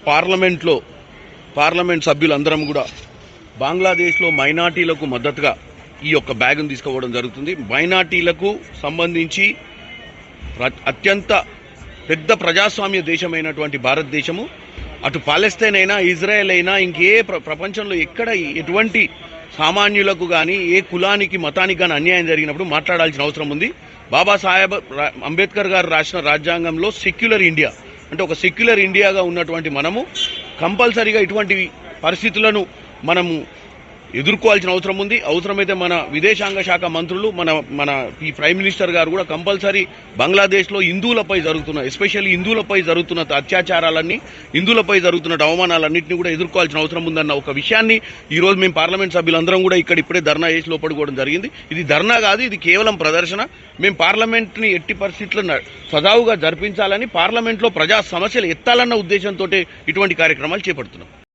Parliament సభ్యులందరం కూడా బంగ్లాదేశ్లో మైనార్టీలకు మద్దతుగా ఈ యొక్క బ్యాగ్ను తీసుకోవడం జరుగుతుంది. మైనార్టీలకు సంబంధించి అత్యంత పెద్ద ప్రజాస్వామ్య దేశమైనటువంటి భారతదేశము, అటు పాలస్తీన్ అయినా ఇజ్రాయెల్ అయినా ఇంకే ప్రపంచంలో ఎక్కడ ఎటువంటి సామాన్యులకు కానీ ఏ కులానికి మతానికి కానీ అన్యాయం జరిగినప్పుడు మాట్లాడాల్సిన అవసరం ఉంది. బాబాసాహెబ్ అంబేద్కర్ గారు రాసిన రాజ్యాంగంలో సెక్యులర్ ఇండియా అంటే ఒక సెక్యులర్ ఇండియాగా ఉన్నటువంటి మనము కంపల్సరీగా ఇటువంటి పరిస్థితులను మనము ఎదుర్కోవాల్సిన అవసరం ఉంది. అవసరమైతే మన విదేశాంగ శాఖ మంత్రులు మన ఈ ప్రైమ్ మినిస్టర్ గారు కూడా కంపల్సరీ బంగ్లాదేశ్లో హిందువులపై జరుగుతున్న ఎస్పెషల్లీ హిందువులపై జరుగుతున్న అత్యాచారాలన్నీ, హిందువులపై జరుగుతున్న అవమానాలన్నింటినీ కూడా ఎదుర్కోవాల్సిన అవసరం ఉందన్న ఒక విషయాన్ని ఈరోజు మేము పార్లమెంట్ సభ్యులందరం కూడా ఇప్పుడే ధర్నా చేసి లోపడుకోవడం జరిగింది. ఇది ధర్నా కాదు, ఇది కేవలం ప్రదర్శన. మేము పార్లమెంట్ని ఎట్టి పరిస్థితుల్లో సజావుగా జరిపించాలని, పార్లమెంట్లో ప్రజా సమస్యలు ఎత్తాలన్న ఉద్దేశంతో ఇటువంటి కార్యక్రమాలు చేపడుతున్నాం.